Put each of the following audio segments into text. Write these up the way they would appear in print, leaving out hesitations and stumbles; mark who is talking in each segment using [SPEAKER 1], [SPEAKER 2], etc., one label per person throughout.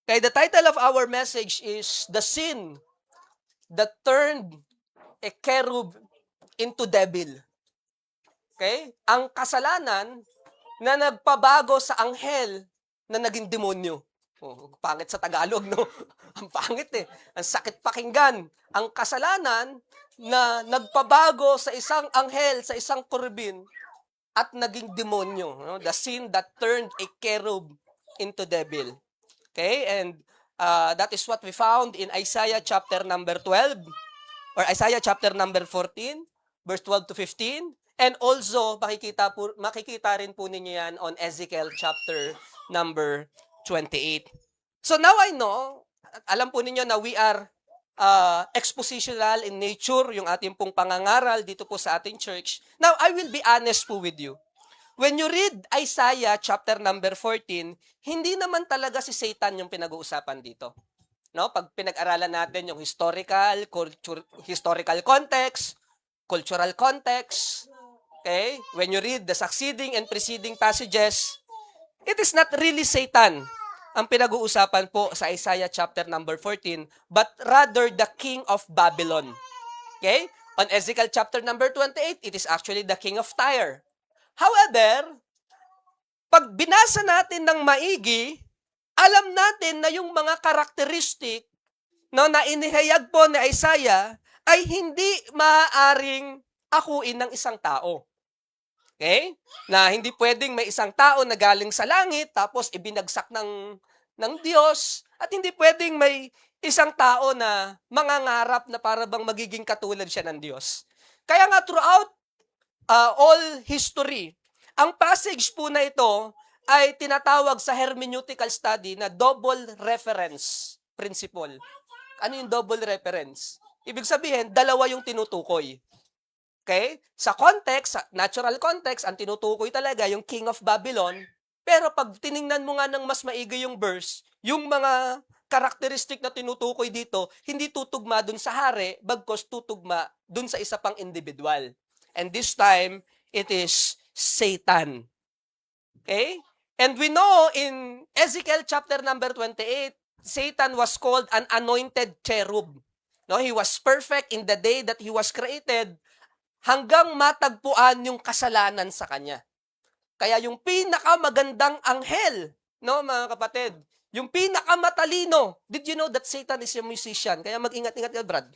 [SPEAKER 1] Okay, the title of our message is The Sin That Turned a Cherub into Devil. Okay? Ang kasalanan na nagpabago sa anghel na naging demonyo. Oh, pangit sa Tagalog, no? Ang pangit eh. Ang sakit pakinggan. Ang kasalanan na nagpabago sa isang anghel, sa isang kurubin, at naging demonyo. No? The sin that turned a cherub into devil. Okay? And that is what we found in Isaiah chapter number 12, or Isaiah chapter number 14, verse 12 to 15. And also, makikita rin po ninyo yan on Ezekiel chapter number 28. So now I know, alam po ninyo na we are expositional in nature, yung ating pong pangangaral dito po sa ating church. Now, I will be honest po with you. When you read Isaiah chapter number 14, hindi naman talaga si Satan yung pinag-uusapan dito. No, pag pinag-aralan natin yung historical context, cultural context, okay? When you read the succeeding and preceding passages, it is not really Satan ang pinag-uusapan po sa Isaiah chapter number 14, but rather the king of Babylon. Okay? On Ezekiel chapter number 28, it is actually the king of Tyre. However, pag binasa natin ng maigi, alam natin na yung mga karakteristik na inihayag po ni Isaiah ay hindi maaaring akuin ng isang tao. Okay? Na hindi pwedeng may isang tao na galing sa langit tapos ibinagsak ng Diyos, at hindi pwedeng may isang tao na mangangarap na para bang magiging katulad siya ng Diyos. Kaya nga throughout all history, ang passage po na ito ay tinatawag sa hermeneutical study na double reference principle. Ano yung double reference? Ibig sabihin, dalawa yung tinutukoy. Okay? Sa context, sa natural context, ang tinutukoy talaga yung King of Babylon. Pero pag tiningnan mo nga ng mas maigi yung verse, yung mga karakteristik na tinutukoy dito, hindi tutugma dun sa hari, bagkos tutugma dun sa isa pang individual. And this time, it is Satan. Okay? And we know in Ezekiel chapter number 28, Satan was called an anointed cherub. No, he was perfect in the day that he was created hanggang matagpuan yung kasalanan sa kanya. Kaya yung pinakamagandang anghel, no, mga kapatid, yung pinakamatalino, did you know that Satan is a musician? Kaya mag-ingat-ingat ka, Brad.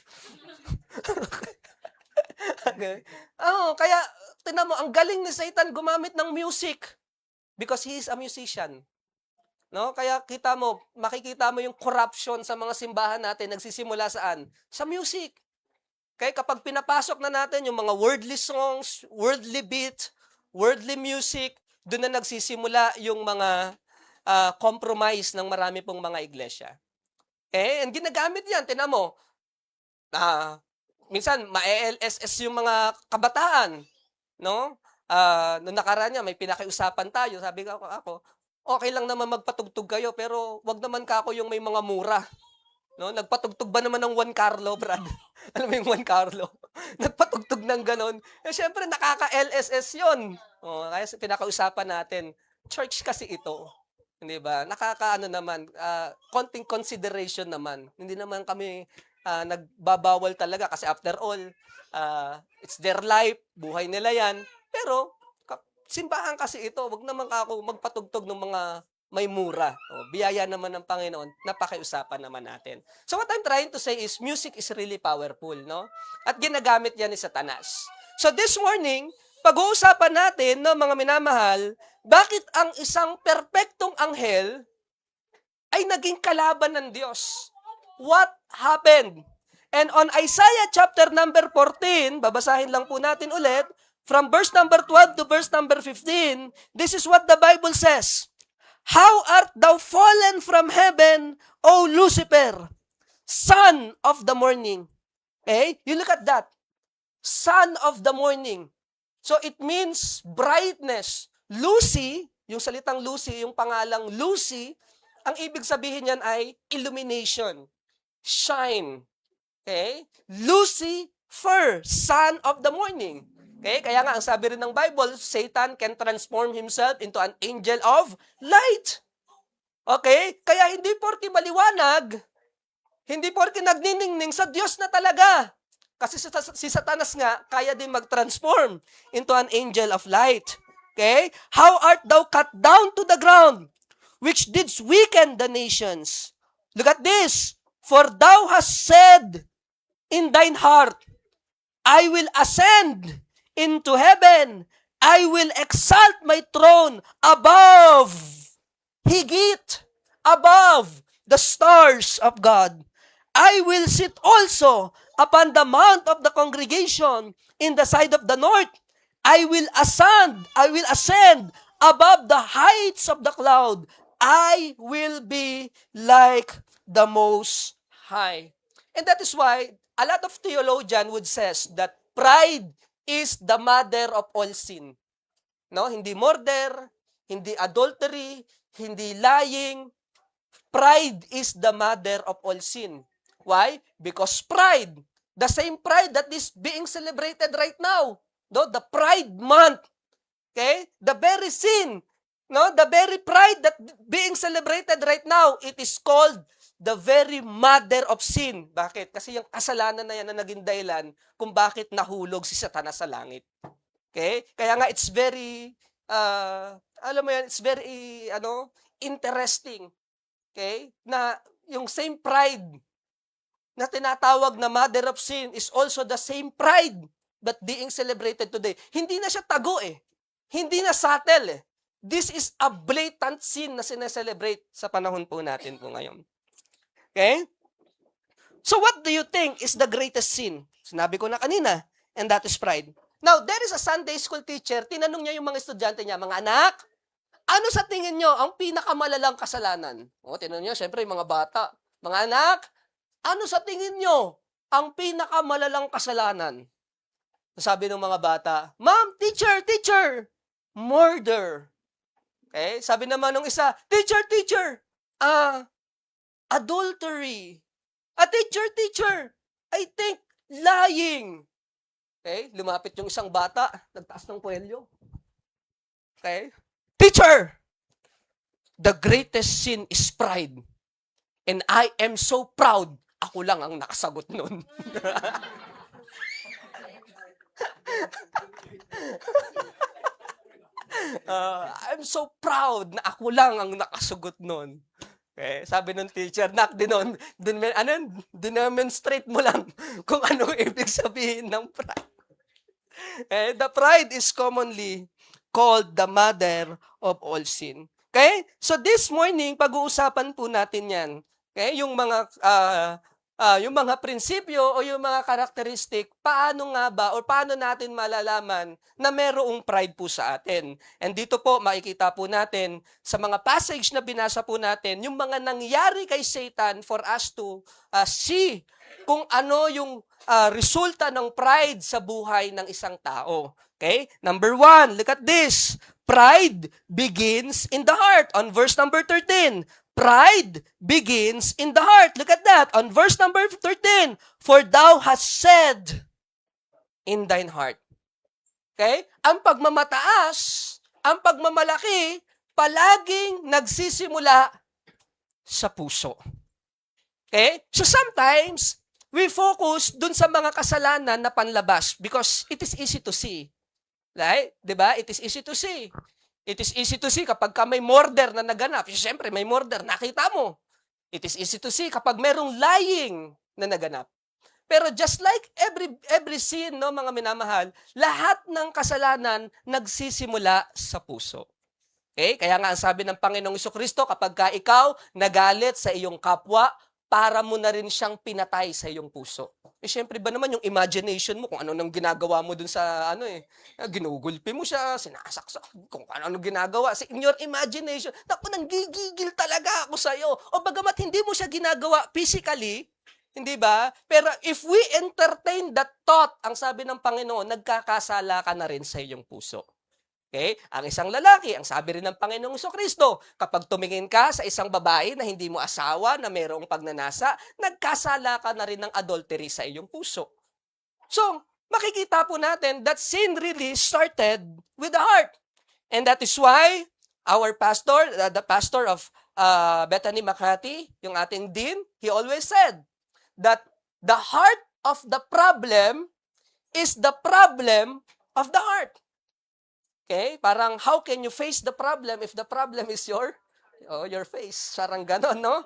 [SPEAKER 1] Okay. Kaya tingnan mo, ang galing ni Satan gumamit ng music because he is a musician. No? Kaya makikita mo yung corruption sa mga simbahan natin nagsisimula saan? Sa music. Okay, kapag pinapasok na natin yung mga worldly songs, worldly beat, worldly music, doon na nagsisimula yung mga compromise ng marami pong mga iglesia. Okay, and ginagamit yan, tingnan mo, minsan ma-LSS yung mga kabataan, no? Noong nakaraan niya, may pinakiusapan tayo. Sabi ko ako, okay lang naman magpatugtog kayo, pero wag naman kako yung may mga mura. No? Nagpatugtog ba naman ng Juan Carlo, Brad? Alam mo yung Juan Carlo? Nagpatugtog ng ganon. Eh, syempre, nakaka-LSS yun. Kaya pinakausapan natin, church kasi ito. Hindi ba? Naman, konting consideration naman. Hindi naman kami nagbabawal talaga kasi after all, it's their life, buhay nila yan. Pero, simbahan kasi ito, wag naman ako magpatugtog ng mga may mura. Biyaya naman ng Panginoon, napakiusapan naman natin. So what I'm trying to say is, music is really powerful, no? At ginagamit yan ni Satanas. So this morning, pag-uusapan natin, no, mga minamahal, bakit ang isang perpektong anghel ay naging kalaban ng Diyos? What happened? And on Isaiah chapter number 14, babasahin lang po natin ulit, from verse number 12 to verse number 15, this is what the Bible says. How art thou fallen from heaven, O Lucifer, son of the morning? Okay? You look at that. Son of the morning. So it means brightness. Lucy, yung salitang Lucy, yung pangalang Lucy, ang ibig sabihin niyan ay illumination, shine. Okay? Lucifer, son of the morning. Okay? Kaya nga, ang sabi rin ng Bible, Satan can transform himself into an angel of light. Okay? Kaya hindi porke maliwanag, hindi porke nagniningning sa Diyos na talaga. Kasi si Satanas nga, kaya din mag-transform into an angel of light. Okay? How art thou cut down to the ground, which didst weaken the nations? Look at this. For thou hast said in thine heart, I will ascend into heaven. I will exalt my throne above, higit, above the stars of God. I will sit also upon the mount of the congregation in the side of the north. I will ascend above the heights of the cloud. I will be like the Most High. And that is why a lot of theologian would says that pride is the mother of all sin. No, hindi murder, hindi adultery, hindi lying. Pride is the mother of all sin. Why? Because pride, the same pride that is being celebrated right now, no, the Pride Month, okay? The very sin, no, the very pride that being celebrated right now, it is called the very mother of sin. Bakit? Kasi yung kasalanan na yan na naging dahilan kung bakit nahulog si Satanas sa langit. Okay? Kaya nga it's very alam mo yan, it's very interesting. Okay? Na yung same pride na tinatawag na mother of sin is also the same pride that being celebrated today. Hindi na siya tago Hindi na subtle This is a blatant sin na sineselebrate sa panahon po natin po ngayon. Okay? So what do you think is the greatest sin? Sinabi ko na kanina, and that is pride. Now, there is a Sunday school teacher, tinanong niya yung mga estudyante niya, mga anak, ano sa tingin nyo ang pinakamalalang kasalanan? O, tinanong niya, syempre, yung mga bata. Mga anak, ano sa tingin nyo ang pinakamalalang kasalanan? Sabi ng mga bata, Ma'am, teacher, murder. Okay? Sabi naman ng isa, teacher, adultery. Teacher, I think lying. Okay? Lumapit yung isang bata, nagtaas ng kwelyo. Okay? Teacher, the greatest sin is pride. And I am so proud. Ako lang ang nakasagot nun. I'm so proud na ako lang ang nakasagot nun. Okay, sabi ng teacher, demonstrate mo lang kung anong ibig sabihin ng pride. The pride is commonly called the mother of all sin. Okay? So this morning, pag-uusapan po natin yan. Okay? Yung mga prinsipyo o yung mga karakteristik, paano nga ba o paano natin malalaman na merong pride po sa atin. And dito po, makikita po natin sa mga passage na binasa po natin, yung mga nangyari kay Satan for us to see kung ano yung resulta ng pride sa buhay ng isang tao. Okay? Number 1, look at this. Pride begins in the heart. On verse number 13, pride begins in the heart. Look at that. On verse number 13, for thou hast said in thine heart. Okay? Ang pagmamataas, ang pagmamalaki, palaging nagsisimula sa puso. Okay? So sometimes, we focus dun sa mga kasalanan na panlabas because it is easy to see. Right? Diba? It is easy to see. It is easy to see kapag may murder na naganap. Siyempre, may murder, nakita mo. It is easy to see kapag merong lying na naganap. Pero just like every sin, no, mga minamahal, lahat ng kasalanan nagsisimula sa puso. Okay? Kaya nga ang sabi ng Panginoong Jesucristo, kapag ka ikaw nagalit sa iyong kapwa, para mo na rin siyang pinatay sa iyong puso. Siyempre ba naman yung imagination mo, kung ano nang ginagawa mo dun sa, ginugulpi mo siya, sinasaksak, kung ano ginagawa. In your imagination, naku, nanggigigil talaga ako sa iyo. O bagamat hindi mo siya ginagawa physically, hindi ba? Pero if we entertain that thought, ang sabi ng Panginoon, nagkakasala ka na rin sa iyong puso. Okay? Ang isang lalaki, ang sabi rin ng Panginoong Jesucristo, kapag tumingin ka sa isang babae na hindi mo asawa, na mayroong pagnanasa, nagkasala ka na rin ng adultery sa iyong puso. So, makikita po natin that sin really started with the heart. And that is why our pastor, the pastor of Bethany Makati, yung ating dean, he always said that the heart of the problem is the problem of the heart. Okay? Parang how can you face the problem if the problem is your face. Parang ganon, no?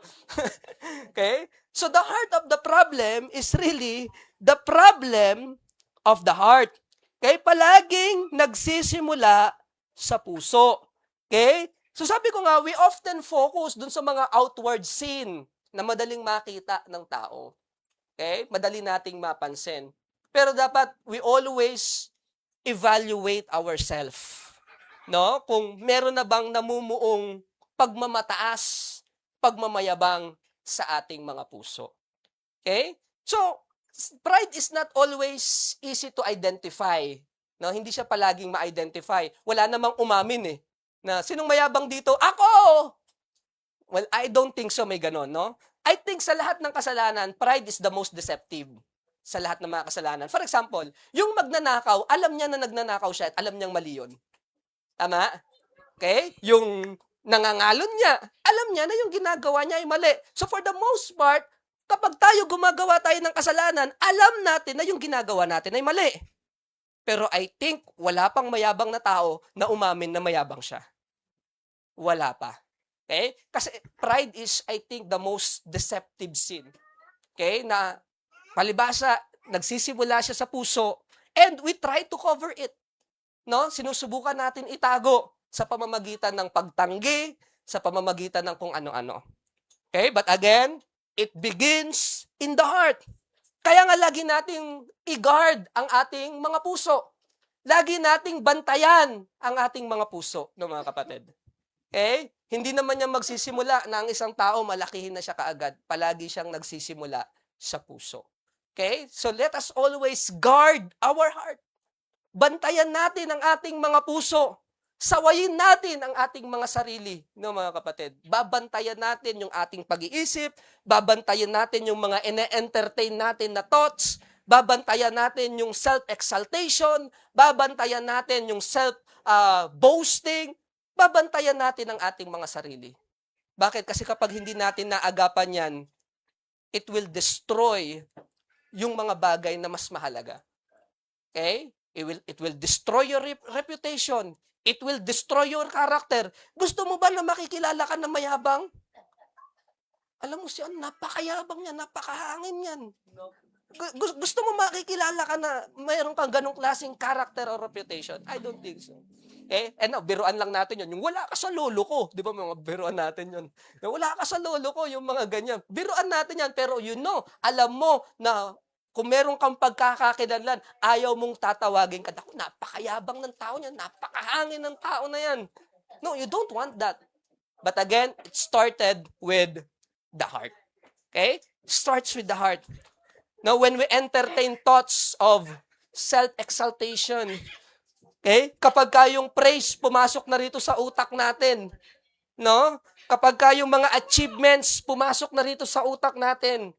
[SPEAKER 1] Okay? So the heart of the problem is really the problem of the heart. Okay? Palaging nagsisimula sa puso. Okay? So sabi ko nga, we often focus dun sa mga outward scene na madaling makita ng tao. Okay? Madali nating mapansin. Pero dapat we always evaluate ourselves. No? Kung meron na bang namumuong pagmamataas, pagmamayabang sa ating mga puso. Okay? So, pride is not always easy to identify. No, hindi siya palaging ma-identify. Wala namang umamin eh. Na sinong mayabang dito? Ako! Well, I don't think so may ganon, no? I think sa lahat ng kasalanan, pride is the most deceptive sa lahat ng mga kasalanan. For example, yung magnanakaw, alam niya na nagnanakaw siya at alam niyang mali yun. Tama? Okay? Yung nangangalon niya, alam niya na yung ginagawa niya ay mali. So for the most part, kapag tayo gumagawa tayo ng kasalanan, alam natin na yung ginagawa natin ay mali. Pero I think wala pang mayabang na tao na umamin na mayabang siya. Wala pa. Okay? Kasi pride is, I think, the most deceptive sin. Okay? Na palibasa, nagsisimula siya sa puso and we try to cover it. No? Sinusubukan natin itago sa pamamagitan ng pagtanggi, sa pamamagitan ng kung ano-ano. Okay? But again, it begins in the heart. Kaya nga lagi nating i-guard ang ating mga puso. Lagi nating bantayan ang ating mga puso, no, mga kapatid. Okay? Hindi naman niya magsisimula na ang isang tao malakihin na siya kaagad. Palagi siyang nagsisimula sa puso. Okay? So let us always guard our heart. Bantayan natin ang ating mga puso. Sawayin natin ang ating mga sarili, no, mga kapatid. Babantayan natin yung ating pag-iisip, babantayan natin yung mga ine-entertain natin na thoughts, babantayan natin yung self-exaltation, babantayan natin yung self-boasting, babantayan natin ang ating mga sarili. Bakit? Kasi kapag hindi natin naagapan yan, it will destroy yung mga bagay na mas mahalaga. Okay? It will destroy your reputation. It will destroy your character. Gusto mo ba na makikilala ka na mayabang? Alam mo siya, napakayabang niya, napakahangin yan. Gusto mo makikilala ka na mayroon kang ganong klaseng character or reputation? I don't think so. Okay? And now, biruan lang natin yun. Yung wala ka sa lolo ko. Di ba mga biruan natin yun? Yung wala ka sa lolo ko, yung mga ganyan. Biruan natin yan. Pero you know, alam mo na kung meron kang pagkakakilanlan, ayaw mong tatawagin ka. Ako, napakayabang ng tao niyan. Napakahangin ng tao na yan. No, you don't want that. But again, it started with the heart. Okay? It starts with the heart. Now, when we entertain thoughts of self-exaltation, okay? Kapag kayong praise pumasok na rito sa utak natin, no? Kapag kayong mga achievements pumasok na rito sa utak natin,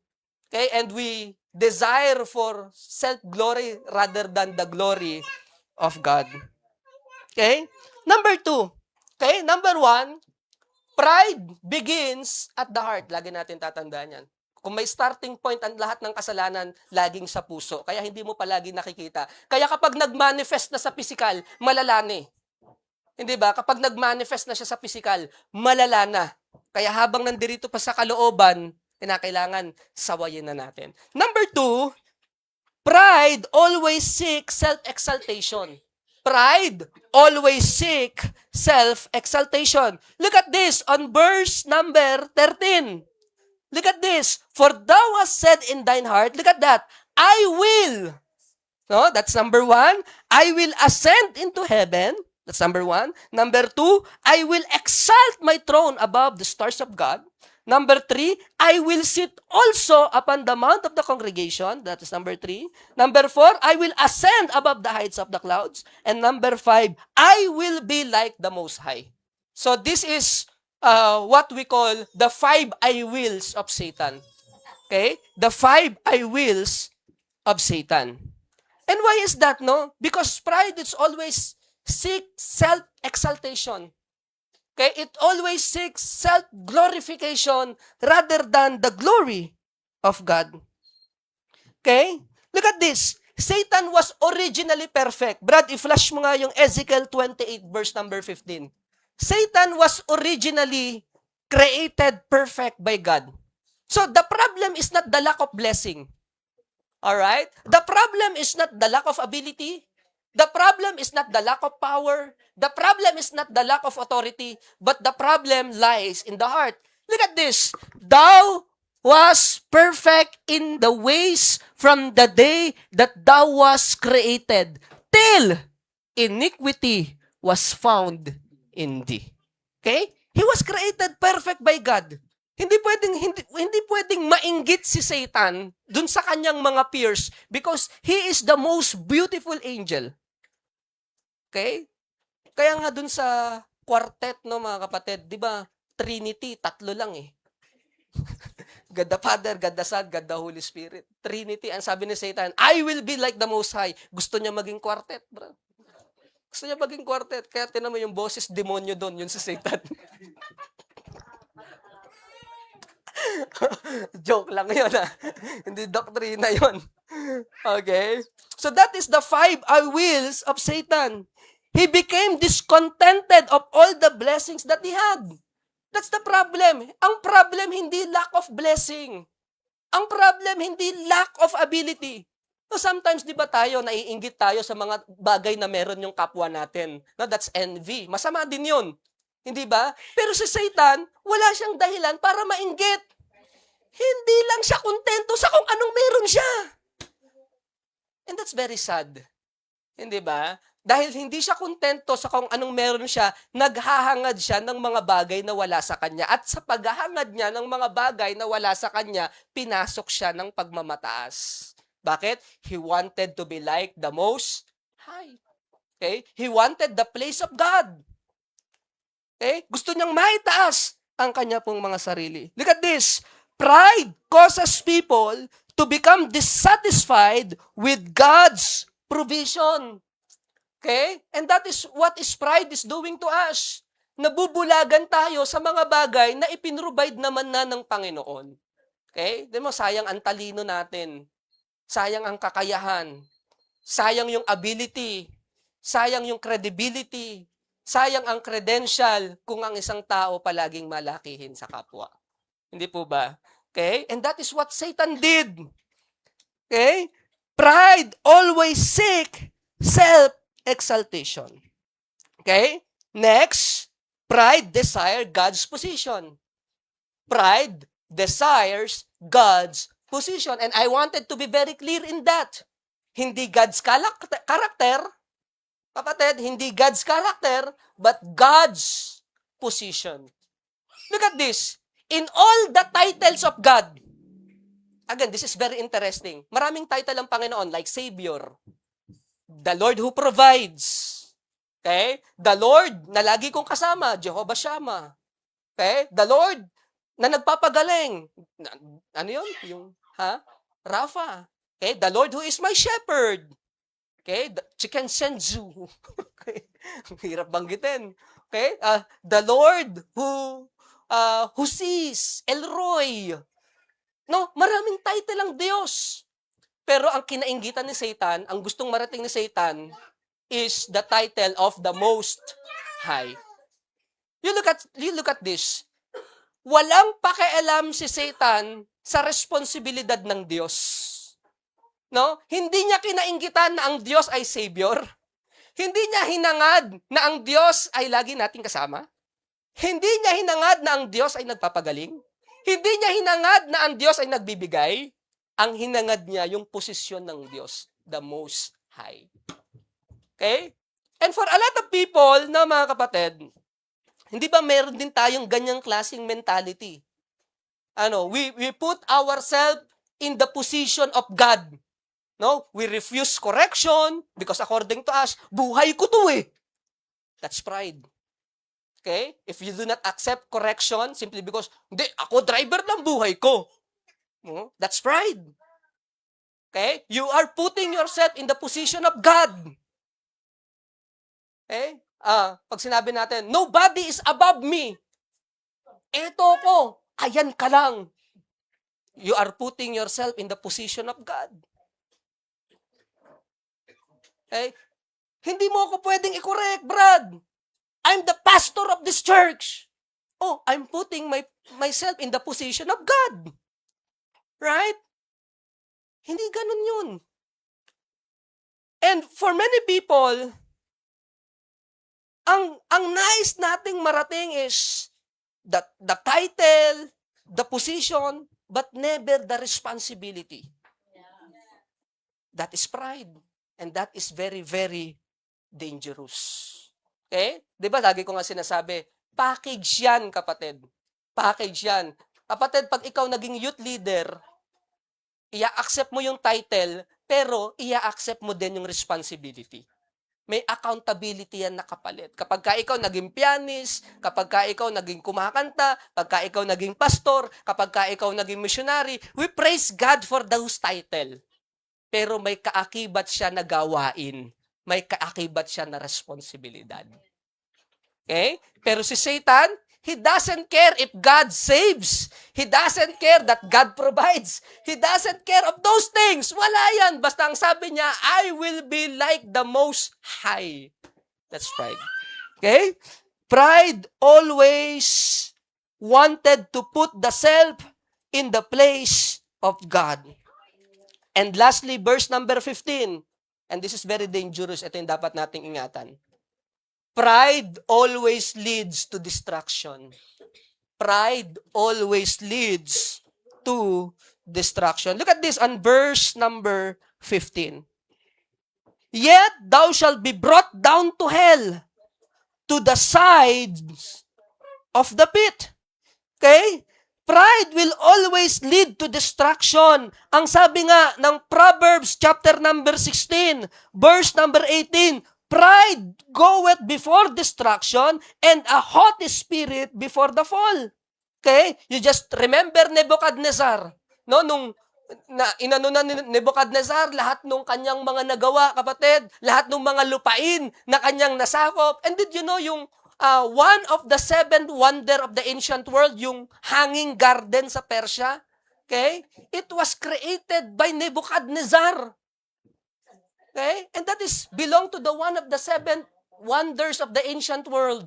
[SPEAKER 1] okay? And we desire for self-glory rather than the glory of God. Okay? Number 2. Okay? Number 1, pride begins at the heart. Lagi natin tatandaan yan. Kung may starting point ang lahat ng kasalanan, laging sa puso. Kaya hindi mo palagi nakikita. Kaya kapag nag-manifest na sa physical, malala na eh. Hindi ba? Kapag nag-manifest na siya sa physical, malala na. Kaya habang nandirito pa sa kalooban, kinakailangan sawayin na natin. Number 2, pride always seeks self-exaltation. Pride always seek self-exaltation. Look at this on verse number 13. Look at this. For thou hast said in thine heart, look at that, I will. No, that's number 1. I will ascend into heaven. That's number 1. Number 2, I will exalt my throne above the stars of God. Number 3, I will sit also upon the mount of the congregation. That is number 3. Number 4, I will ascend above the heights of the clouds. And number 5, I will be like the Most High. So this is what we call the 5 I wills of Satan. Okay? The 5 I wills of Satan. And why is that, no? Because pride is always seek self-exaltation. Okay? It always seeks self-glorification rather than the glory of God. Okay? Look at this. Satan was originally perfect. Brad, i-flash mo nga yung Ezekiel 28 verse number 15. Satan was originally created perfect by God. So the problem is not the lack of blessing. Alright? The problem is not the lack of ability. The problem is not the lack of power. The problem is not the lack of authority. But the problem lies in the heart. Look at this. Thou was perfect in the ways from the day that thou was created, till iniquity was found in thee. Okay? He was created perfect by God. Hindi pwedeng mainggit si Satan dun sa kanyang mga peers because he is the most beautiful angel. Okay? Kaya nga dun sa quartet, no, mga kapatid, di ba, Trinity, tatlo lang eh. God the Father, God the Son, God the Holy Spirit. Trinity, ang sabi ni Satan, I will be like the Most High. Gusto niya maging quartet, bro. Gusto niya maging quartet. Kaya tinan mo yung boses demonyo doon, yun si Satan. Joke lang yun, ha? Hindi doktrina yun. Okay? So that is the 5 I wills of Satan. He became discontented of all the blessings that he had. That's the problem. Ang problem, hindi lack of blessing. Ang problem, hindi lack of ability. So sometimes, di ba tayo, naiinggit tayo sa mga bagay na meron yung kapwa natin. No, that's envy. Masama din yun. Hindi ba? Pero si Satan, wala siyang dahilan para mainggit. Hindi lang siya kontento sa kung anong meron siya. And that's very sad. Hindi ba? Dahil hindi siya kontento sa kung anong meron siya, naghahangad siya ng mga bagay na wala sa kanya. At sa paghahangad niya ng mga bagay na wala sa kanya, pinasok siya ng pagmamataas. Bakit? He wanted to be like the Most High. Okay? He wanted the place of God. Okay? Gusto niyang maitaas ang kanya pong mga sarili. Look at this. Pride causes people to become dissatisfied with God's provision. Okay? And that is what is pride is doing to us. Nabubulagan tayo sa mga bagay na ipinrovide naman na ng Panginoon. Okay? Di mo, sayang ang talino natin. Sayang ang kakayahan. Sayang yung ability. Sayang yung credibility. Sayang ang credential kung ang isang tao palaging malakihin sa kapwa. Hindi po ba? Okay? And that is what Satan did. Okay? Pride always seek self-exaltation. Okay? Next, pride desires God's position. Pride desires God's position. And I wanted to be very clear in that. Hindi God's character, kapatid, hindi God's character, but God's position. Look at this. In all the titles of God, again, this is very interesting. Maraming title ang Panginoon, like Savior, the Lord who provides, okay? The Lord na lagi kong kasama, Jehovah Shammah, okay? The Lord na nagpapagaling, ano yun? Rapha, okay? The Lord who is my shepherd, okay? The Chicken Senzu, okay? Hirap banggitin, okay? The Lord who sees, Elroy. No, maraming title ang Diyos. Pero ang kinainggitan ni Satan, ang gustong marating ni Satan, is the title of the Most High. You look at this. Walang pakialam si Satan sa responsibilidad ng Diyos. No? Hindi niya kinainggitan na ang Diyos ay Savior. Hindi niya hinangad na ang Diyos ay lagi nating kasama. Hindi niya hinangad na ang Diyos ay nagpapagaling. Hindi niya hinangad na ang Diyos ay nagbibigay. Ang hinangad niya yung posisyon ng Diyos, the Most High. Okay? And for a lot of people, na mga kapatid, hindi ba meron din tayong ganyang klaseng mentality? We put ourselves in the position of God. No? We refuse correction because according to us, buhay ko to eh. That's pride. Okay? If you do not accept correction simply because, hindi, ako driver ng buhay ko. That's pride. Okay? You are putting yourself in the position of God. Okay? Pag sinabi natin, nobody is above me. Eto ko. Ayan ka lang. You are putting yourself in the position of God. Okay? Hindi mo ako pwedeng i-correct, Brad. I'm the pastor of this church. Oh, I'm putting myself in the position of God. Right? Hindi ganun yun. And for many people, ang nais nating marating is the title, the position, but never the responsibility. That is pride. And that is very, very dangerous. Okay? Di ba, lagi ko nga sinasabi, package yan, kapatid. Package yan. Kapatid, pag ikaw naging youth leader, i-accept mo yung title, pero i-accept mo din yung responsibility. May accountability yan nakapalit. Kapag ka ikaw naging pianist, kapag ka ikaw naging kumakanta, kapag ka ikaw naging pastor, kapag ka ikaw naging missionary, we praise God for those title. Pero may kaakibat siya na gawain. May kaakibat siya na responsibilidad. Okay? Pero si Satan, he doesn't care if God saves. He doesn't care that God provides. He doesn't care of those things. Wala yan. Basta ang sabi niya, I will be like the Most High. That's pride. Okay? Pride always wanted to put the self in the place of God. And lastly, verse number 15. And this is very dangerous. Ito yung dapat nating ingatan. Pride always leads to destruction. Pride always leads to destruction. Look at this on verse number 15. Yet thou shalt be brought down to hell, to the sides of the pit. Okay? Pride will always lead to destruction. Ang sabi nga ng Proverbs chapter number 16, verse number 18, pride goeth before destruction and a haughty spirit before the fall. Okay? You just remember Nebuchadnezzar. No, nung inano na ni Nebuchadnezzar lahat ng kanyang mga nagawa, kapatid, lahat ng mga lupain na kanyang nasakop. And did you know yung one of the seven wonder of the ancient world, yung hanging garden sa Persia? Okay? It was created by Nebuchadnezzar. Okay? And that is belong to the one of the seven wonders of the ancient world.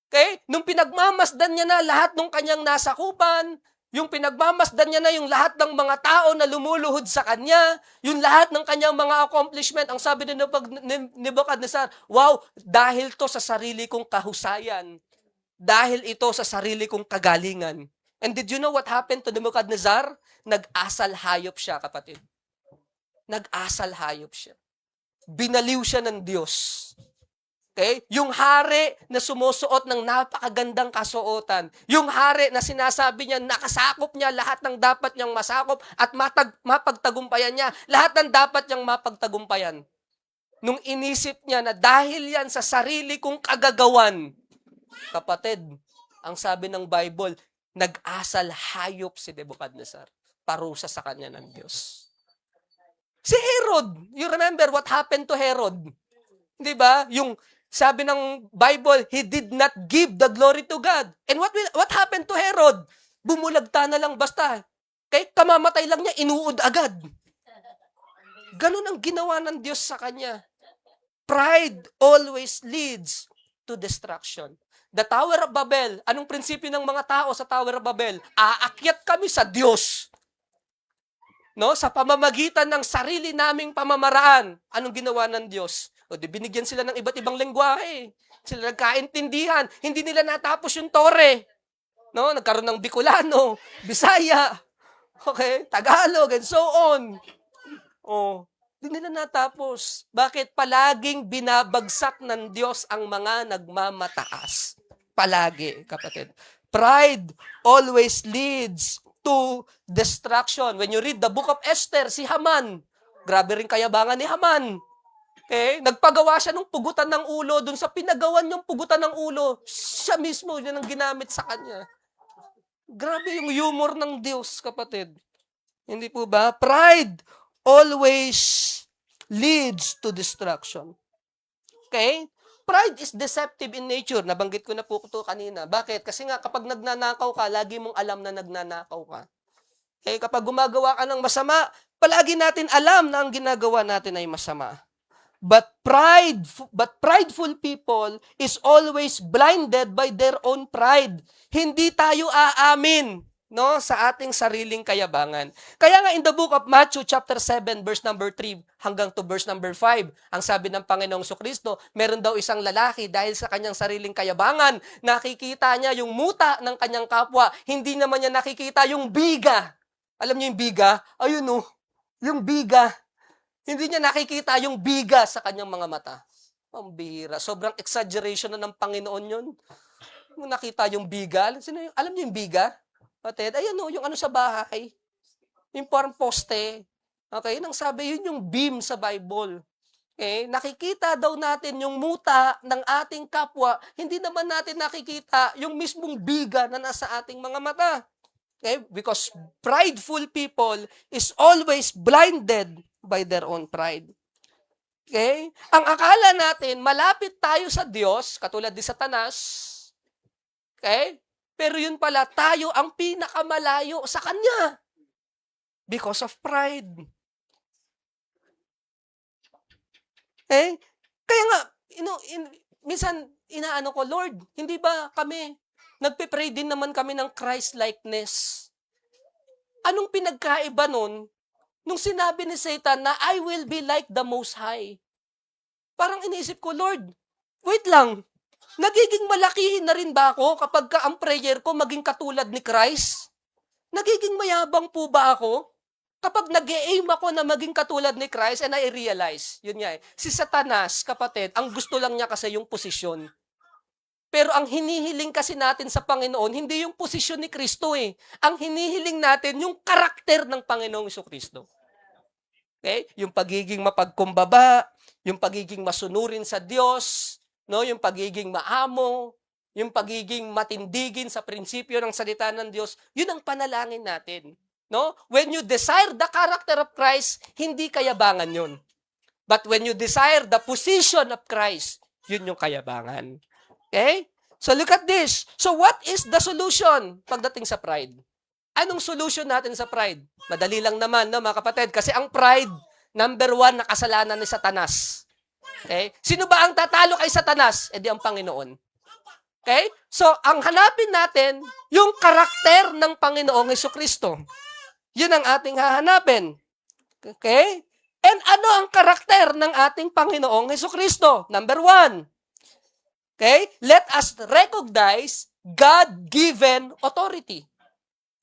[SPEAKER 1] Okay? Nung pinagmamasdan niya na lahat ng kanyang nasakupan, yung pinagmamasdan niya na yung lahat ng mga tao na lumuluhod sa kanya, yung lahat ng kanyang mga accomplishment, ang sabi ni Nebuchadnezzar, wow, dahil to sa sarili kong kahusayan. Dahil ito sa sarili kong kagalingan. And did you know what happened to Nebuchadnezzar? Nag-asal hayop siya, kapatid. Nag-asal hayop siya. Binaliw siya ng Diyos. Okay? Yung hari na sumusuot ng napakagandang kasuotan. Yung hari na sinasabi niya, nakasakop niya lahat ng dapat niyang masakop at mapagtagumpayan niya. Lahat ng dapat niyang mapagtagumpayan. Nung inisip niya na dahil yan sa sarili kong kagagawan, kapatid, ang sabi ng Bible, nag-asal hayop si Nebuchadnezzar. Parusa sa kanya ng Diyos. Si Herod, you remember what happened to Herod? Di ba? Yung sabi ng Bible, he did not give the glory to God. And what happened to Herod? Bumulagta na lang basta. Kaya kamamatay lang niya, inuud agad. Ganun ang ginawa ng Diyos sa kanya. Pride always leads to destruction. The Tower of Babel, anong prinsipyo ng mga tao sa Tower of Babel? Aakyat kami sa Diyos. No, sa pamamagitan ng sarili naming pamamaraan. Anong ginawa ng Diyos? O di binigyan sila ng iba't ibang lengguwahe. Sila nagkaintindihan. Hindi nila natapos yung tore. No, nagkaroon ng Bicolano, Bisaya, okay, Tagalog, and so on. Oh, hindi nila natapos. Bakit? Palaging binabagsak ng Diyos ang mga nagmamataas. Palagi, kapatid. Pride always leads to destruction. When you read the book of Esther, si Haman, grabe rin kayabangan ni Haman. Okay? Nagpagawa siya ng pugutan ng ulo dun sa pinagawan yung pugutan ng ulo. Siya mismo, yun ang ginamit sa kanya. Grabe yung humor ng Diyos, kapatid. Hindi po ba? Pride always leads to destruction. Okay? Pride is deceptive in nature. Nabanggit ko na po ito kanina. Bakit? Kasi nga, kapag nagnanakaw ka, lagi mong alam na nagnanakaw ka. Kapag gumagawa ka ng masama, palagi natin alam na ang ginagawa natin ay masama. But prideful people is always blinded by their own pride. Hindi tayo aamin, no, sa ating sariling kayabangan. Kaya nga in the book of Matthew chapter 7 verse number 3 hanggang to verse number 5, ang sabi ng Panginoong Kristo, meron daw isang lalaki dahil sa kanyang sariling kayabangan, nakikita niya yung muta ng kanyang kapwa, hindi naman niya nakikita yung biga. Alam niyo yung biga? Ayun oh, yung biga. Hindi niya nakikita yung biga sa kanyang mga mata. Ang bihira. Sobrang exaggeration na ng Panginoon yun. Kung nakita yung biga, alam niyo yung biga? Patid, ayan o, yung ano sa bahay. Yung parang poste. Okay, nang sabi yun yung beam sa Bible. Okay, nakikita daw natin yung muta ng ating kapwa, hindi naman natin nakikita yung mismong biga na nasa ating mga mata. Okay, because prideful people is always blinded by their own pride. Okay? Ang akala natin, malapit tayo sa Diyos, katulad ni Satanas. Okay? Pero yun pala, tayo ang pinakamalayo sa Kanya. Because of pride. Okay? Kaya nga, minsan, inaano ko, Lord, hindi ba kami, nagpe-pray din naman kami ng Christ-likeness. Anong pinagkaiba nun? Nung sinabi ni Satan na I will be like the Most High. Parang iniisip ko, Lord, wait lang. Nagiging malakihin na rin ba ako kapag ang prayer ko maging katulad ni Christ? Nagiging mayabang po ba ako? Kapag nag-e-aim ako na maging katulad ni Christ and I realize, yun nga si Satanas, kapatid, ang gusto lang niya kasi yung posisyon. Pero ang hinihiling kasi natin sa Panginoon, hindi yung posisyon ni Kristo eh. Ang hinihiling natin, yung karakter ng Panginoong Kristo. Okay? Yung pagiging mapagkumbaba, yung pagiging masunurin sa Diyos, no? Yung pagiging maamo, yung pagiging matindigin sa prinsipyo ng salita ng Diyos, yun ang panalangin natin. No? When you desire the character of Christ, hindi kayabangan yun. But when you desire the position of Christ, yun yung kayabangan. Okay? So look at this. So what is the solution pagdating sa pride? Anong solution natin sa pride? Madali lang naman, no, mga kapatid. Kasi ang pride, number 1 na kasalanan ni Satanas. Okay? Sino ba ang tatalo kay Satanas? Di ang Panginoon. Okay? So, ang hanapin natin, yung karakter ng Panginoong Jesucristo. Yun ang ating hahanapin. Okay? And ano ang karakter ng ating Panginoong Jesucristo? Number 1. Okay? Let us recognize God-given authority.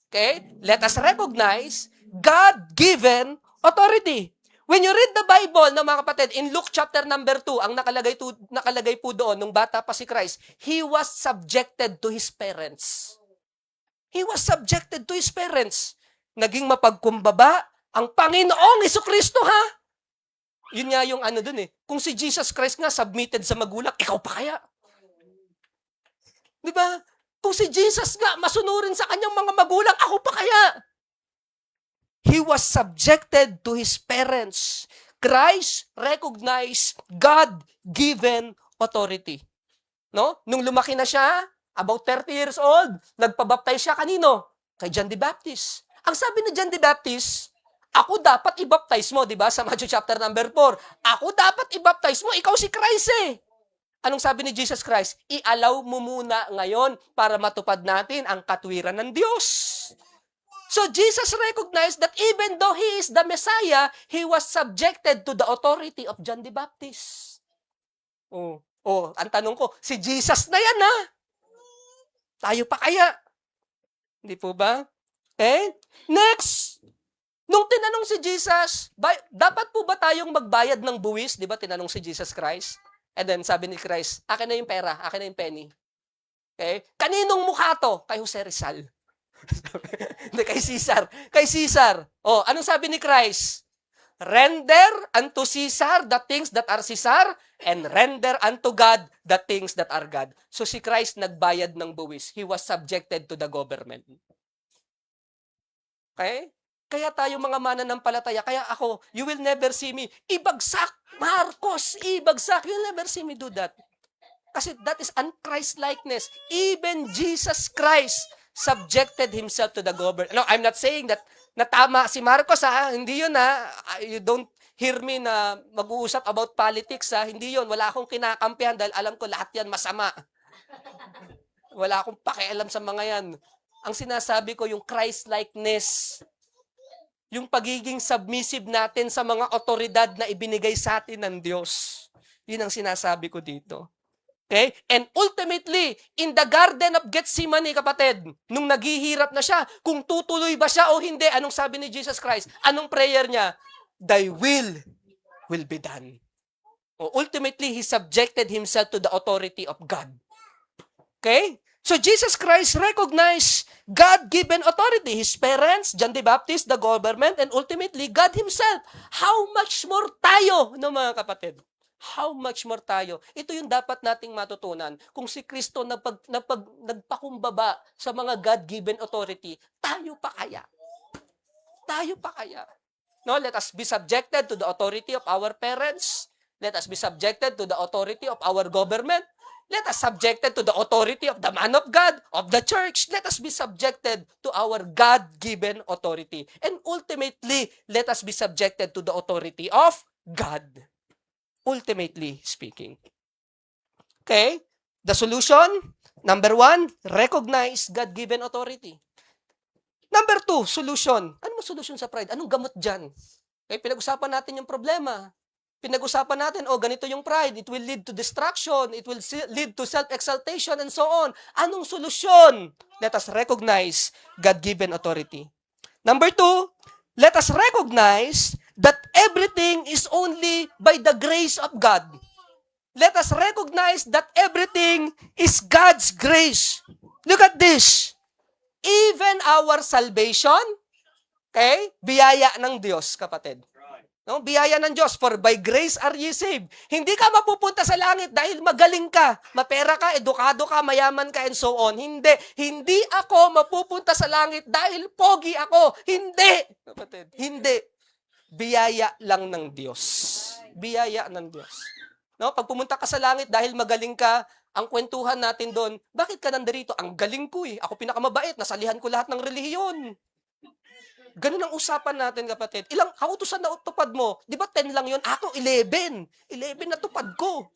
[SPEAKER 1] Okay? Let us recognize God-given authority. When you read the Bible, no, mga kapatid, in Luke chapter number 2, ang nakalagay po doon, nung bata pa si Christ, He was subjected to His parents. He was subjected to His parents. Naging mapagkumbaba ang Panginoong Jesucristo, ha? Yun nga yung ano dun eh. Kung si Jesus Christ nga submitted sa magulang, ikaw pa kaya? Di ba? Kung si Jesus nga masunurin sa kanyang mga magulang, ako pa kaya? He was subjected to his parents. Christ recognized God-given authority. No? Nung lumaki na siya, about 30 years old, nagpabaptize siya kanino? Kay John the Baptist. Ang sabi ni John the Baptist, ako dapat i-baptize mo, di ba? Sa Matthew chapter number 4. Ako dapat i-baptize mo, ikaw si Christ eh. Anong sabi ni Jesus Christ? I-allow mo muna ngayon para matupad natin ang katwiran ng Diyos. So Jesus recognized that even though He is the Messiah, He was subjected to the authority of John the Baptist. Ang tanong ko, si Jesus na yan ha? Tayo pa kaya? Hindi po ba? Okay? Next, nung tinanong si Jesus, dapat po ba tayong magbayad ng buwis? Di ba tinanong si Jesus Christ? And then sabi ni Christ, akin na yung pera, akin na yung penny. Okay? Kaninong mukha to? Kay Jose Rizal. Hindi, kay Caesar. Kay Caesar. Anong sabi ni Christ? Render unto Caesar the things that are Caesar, and render unto God the things that are God. So si Christ nagbayad ng buwis. He was subjected to the government. Okay? Kaya tayo mga mananampalataya, kaya ako, you will never see me ibagsak, Marcos, ibagsak. You'll never see me do that. Kasi that is un-Christ-likeness. Even Jesus Christ subjected himself to the government. No, I'm not saying that natama si Marcos, ha? Hindi yun, ha? You don't hear me na mag-uusap about politics, ha? Hindi yun. Wala akong kinakampihan dahil alam ko lahat yan masama. Wala akong pakialam sa mga yan. Ang sinasabi ko, yung Christ-likeness, yung pagiging submissive natin sa mga otoridad na ibinigay sa atin ng Diyos. Yun ang sinasabi ko dito. Okay? And ultimately, in the Garden of Gethsemane, kapatid, nung naghihirap na siya, kung tutuloy ba siya o hindi, anong sabi ni Jesus Christ? Anong prayer niya? Thy will be done. Ultimately, he subjected himself to the authority of God. Okay? So Jesus Christ recognized God-given authority. His parents, John the Baptist, the government, and ultimately, God Himself. How much more tayo, no mga kapatid? How much more tayo? Ito yung dapat nating matutunan. Kung si Kristo nagpakumbaba sa mga God-given authority, tayo pa kaya? Tayo pa kaya? No, let us be subjected to the authority of our parents. Let us be subjected to the authority of our government. Let us subjected to the authority of the man of God, of the church. Let us be subjected to our God-given authority. And ultimately, let us be subjected to the authority of God. Ultimately speaking. Okay? The solution, number 1, recognize God-given authority. Number 2, solution. Ano mo solution sa pride? Anong gamot dyan? Okay, pinag-usapan natin yung problema. Pinag-usapan natin, ganito yung pride. It will lead to destruction. It will lead to self-exaltation and so on. Anong solusyon? Let us recognize God-given authority. Number 2, let us recognize that everything is only by the grace of God. Let us recognize that everything is God's grace. Look at this. Even our salvation, okay, biyaya ng Diyos, kapatid. No, biyaya ng Diyos, for by grace are ye saved. Hindi ka mapupunta sa langit dahil magaling ka, mapera ka, edukado ka, mayaman ka, and so on. Hindi. Hindi ako mapupunta sa langit dahil pogi ako. Hindi. Kapatid, hindi. Biyaya lang ng Diyos. Biyaya ng Diyos. No, pag pumunta ka sa langit dahil magaling ka, ang kwentuhan natin doon, bakit ka nandirito? Ang galing ko eh. Ako pinakamabait, nasalihan ko lahat ng relihiyon. Ganun ang usapan natin, kapatid. Ilang kautusan na tupad mo? Di ba 10 lang yun? Ako, 11. 11 na tupad ko.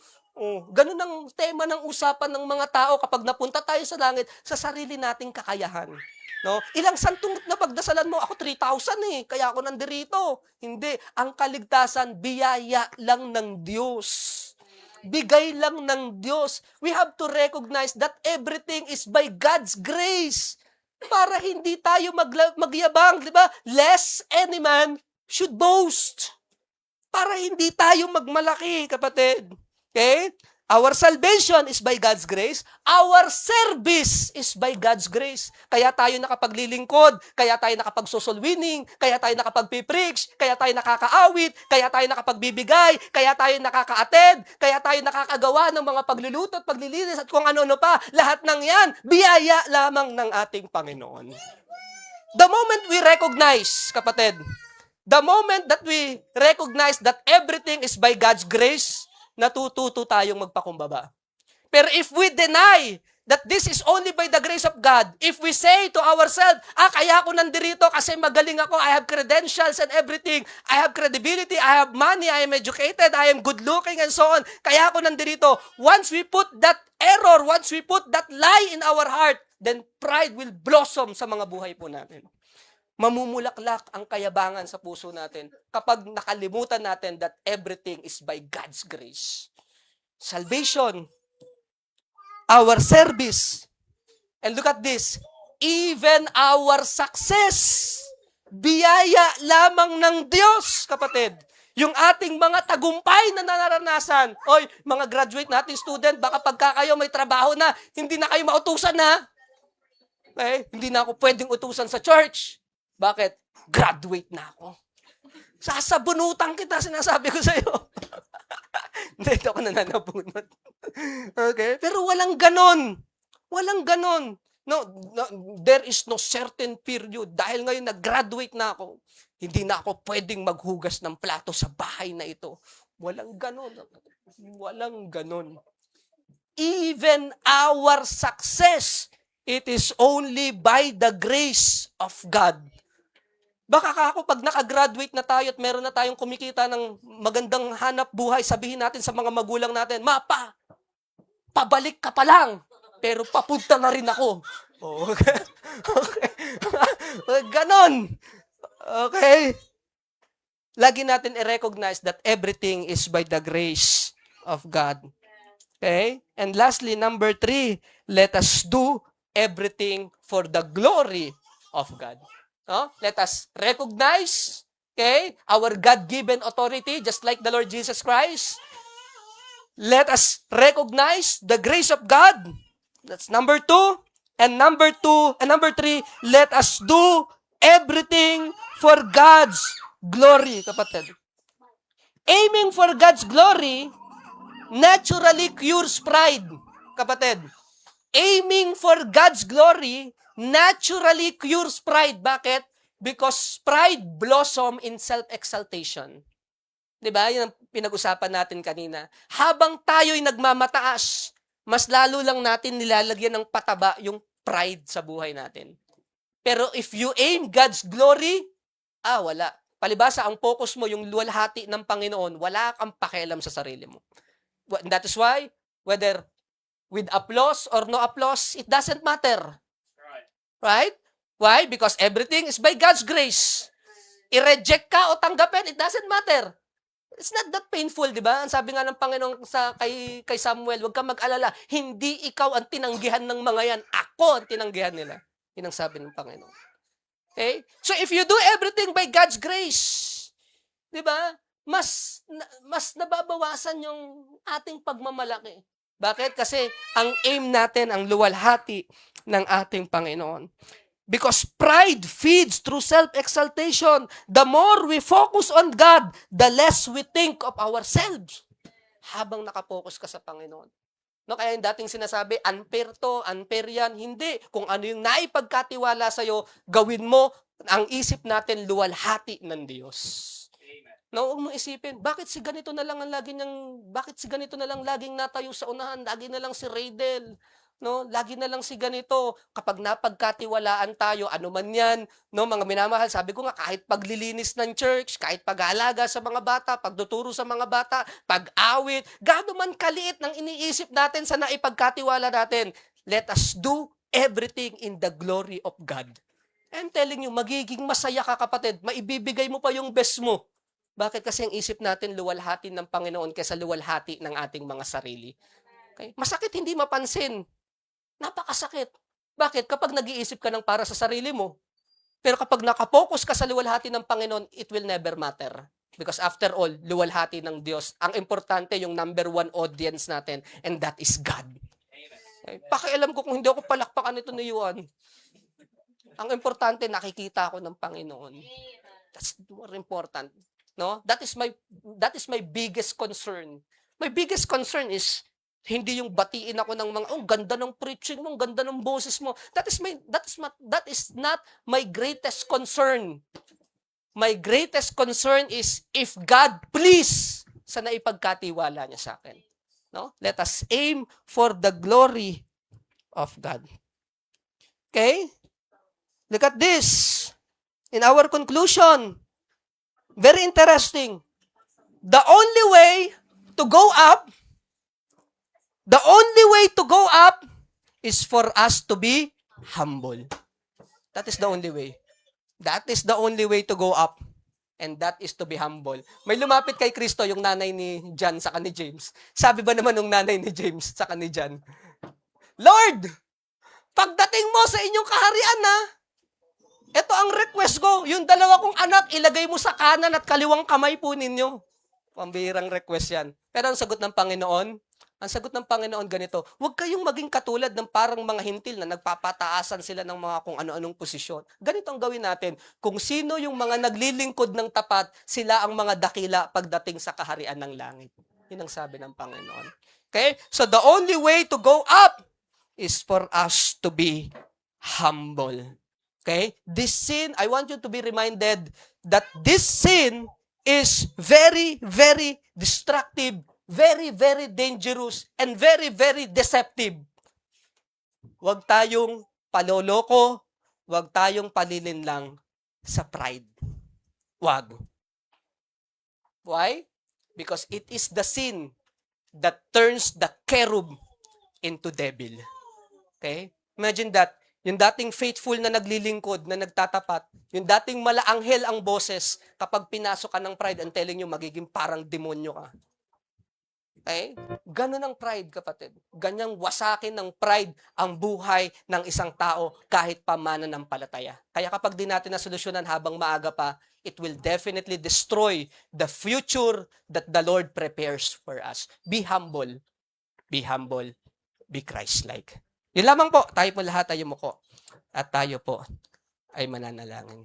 [SPEAKER 1] Ganun ang tema ng usapan ng mga tao kapag napunta tayo sa langit sa sarili nating kakayahan. No? Ilang santong na pagdasalan mo? Ako 3,000 kaya ako nandirito. Hindi. Ang kaligtasan, biyaya lang ng Diyos. Bigay lang ng Diyos. We have to recognize that everything is by God's grace. Para hindi tayo magyabang, di ba? Lest any man should boast. Para hindi tayo magmalaki, kapatid. Okay? Our salvation is by God's grace. Our service is by God's grace. Kaya tayo nakapaglilingkod, kaya tayo nakapag-social winning, kaya tayo nakapag-preach, kaya tayo nakakaawit, kaya tayo nakapagbibigay, kaya tayo nakaka-attend, kaya tayo nakakagawa ng mga pagluluto at paglilinis at kung ano-ano pa. Lahat ng yan, biyaya lamang ng ating Panginoon. The moment we recognize, kapatid, the moment that we recognize that everything is by God's grace, natututo tayong magpakumbaba. Pero if we deny that this is only by the grace of God, if we say to ourselves, kaya ako nandirito kasi magaling ako, I have credentials and everything, I have credibility, I have money, I am educated, I am good looking and so on, kaya ako nandirito. Once we put that error, once we put that lie in our heart, then pride will blossom sa mga buhay po natin. Mamumulaklak ang kayabangan sa puso natin kapag nakalimutan natin that everything is by God's grace. Salvation, our service, and look at this, even our success, biyaya lamang ng Diyos, kapatid. Yung ating mga tagumpay na nararanasan, mga graduate natin student, baka pagka kayo may trabaho na, hindi na kayo mautusan na. Hindi na ako pwedeng utusan sa church. Bakit? Graduate na ako. Sasabunutan kita, sinasabi ko sa'yo. Hindi ako nananabunot. Okay? Pero walang ganon. Walang ganon. No, there is no certain period. Dahil ngayon nag-graduate na ako, hindi na ako pwedeng maghugas ng plato sa bahay na ito. Walang ganon. Walang ganon. even our success, it is only by the grace of God. Baka ako pag nakagraduate na tayo at meron na tayong kumikita ng magandang hanap buhay, sabihin natin sa mga magulang natin, Mapa, pabalik ka pa lang, pero papunta na rin ako. Okay. Ganon. Okay. Lagi natin i-recognize that everything is by the grace of God. Okay? And lastly, number 3, let us do everything for the glory of God. No? Let us recognize, okay, our God-given authority, just like the Lord Jesus Christ. Let us recognize the grace of God. That's number 2. And number 3, let us do everything for God's glory, kapatid. Aiming for God's glory naturally cures pride, kapatid. Aiming for God's glory naturally cures pride. Bakit? Because pride blossom in self-exaltation. Diba? Yan ang pinag-usapan natin kanina. Habang tayo'y nagmamataas, mas lalo lang natin nilalagyan ng pataba yung pride sa buhay natin. Pero if you aim God's glory, wala. Palibasa, ang focus mo, yung luwalhati ng Panginoon, wala kang pakialam sa sarili mo. And that is why, whether with applause or no applause, it doesn't matter. Right? Why? Because everything is by God's grace. I-reject ka o tanggapin, it doesn't matter. It's not that painful, di ba? Ang sabi nga ng Panginoon kay Samuel, huwag kang mag-alala, hindi ikaw ang tinanggihan ng mga yan, ako ang tinanggihan nila. Yun ang sabi ng Panginoon. Okay? So if you do everything by God's grace, di ba? Mas nababawasan yung ating pagmamalaki. Bakit? Kasi ang aim natin, ang luwalhati ng ating Panginoon. Because pride feeds through self-exaltation. The more we focus on God, the less we think of ourselves. Habang nakapokus ka sa Panginoon. No, kaya yung dating sinasabi, unfair to, unfair yan. Hindi. Kung ano yung naipagkatiwala sa'yo, gawin mo. Ang isip natin, luwalhati ng Diyos. No, huwag mong isipin, bakit si ganito na lang laging natayo sa unahan, lagi na lang si Raydel, no? Lagi na lang si ganito. Kapag napagkatiwalaan tayo, ano man 'yan, no, mga minamahal, sabi ko nga kahit paglilinis ng church, kahit pag-aalaga sa mga bata, pagtuturo sa mga bata, pag-awit, gaano man kaliit ng iniisip natin sa naipagkatiwala natin, let us do everything in the glory of God. I'm telling you, magiging masaya ka, kapatid. Maibibigay mo pa yung best mo. Bakit? Kasi ang isip natin luwalhati ng Panginoon kaysa luwalhati ng ating mga sarili. Okay? Masakit hindi mapansin. Napakasakit. Bakit? Kapag nag-iisip ka ng para sa sarili mo. Pero kapag nakapokus ka sa luwalhati ng Panginoon, it will never matter. Because after all, luwalhati ng Diyos. Ang importante, yung number 1 audience natin, and that is God. Okay? Pakialam ko kung hindi ako palakpakan ito ni Juan. Ang importante, nakikita ako ng Panginoon. That's more important. No? That is my biggest concern. My biggest concern is hindi yung batiin ako ng mga ganda ng preaching mo, ganda ng boses mo. That is not my greatest concern. My greatest concern is if God please sa naipagkatiwala niya sa akin. No? Let us aim for the glory of God. Okay? Look at this. In our conclusion, very interesting. The only way to go up is for us to be humble. That is the only way. That is the only way to go up. And that is to be humble. May lumapit kay Kristo yung nanay ni John saka ni James. Sabi ba naman ng nanay ni James saka ni John, Lord, pagdating mo sa inyong kaharian ito ang request ko, yung 2 kong anak, ilagay mo sa kanan at kaliwang kamay po ninyo. Pambihirang request yan. Pero ang sagot ng Panginoon, ganito, huwag kayong maging katulad ng parang mga hintil na nagpapataasan sila ng mga kung ano-anong posisyon. Ganito ang gawin natin. Kung sino yung mga naglilingkod ng tapat, sila ang mga dakila pagdating sa kaharian ng langit. Yun ang sabi ng Panginoon. Okay? So the only way to go up is for us to be humble. Okay? This sin, I want you to be reminded that this sin is very, very destructive very, very dangerous and very, very deceptive. Huwag tayong paloloko, huwag tayong palilinlang sa pride. Huwag. Why? Because it is the sin that turns the cherub into devil. Okay? Imagine that. Yung dating faithful na naglilingkod, na nagtatapat, yung dating malaanghel ang boses, kapag pinasok ka ng pride, ang telling you, magiging parang demonyo ka. Okay? Ganun ang pride, kapatid. Ganyang wasakin ng pride ang buhay ng isang tao kahit pa mananampalataya. Kaya kapag di natin nasolusyonan habang maaga pa, it will definitely destroy the future that the Lord prepares for us. Be humble. Be humble. Be Christ-like. Yun lamang po. Tayo po lahat ay yumuko. At tayo po ay mananalangin.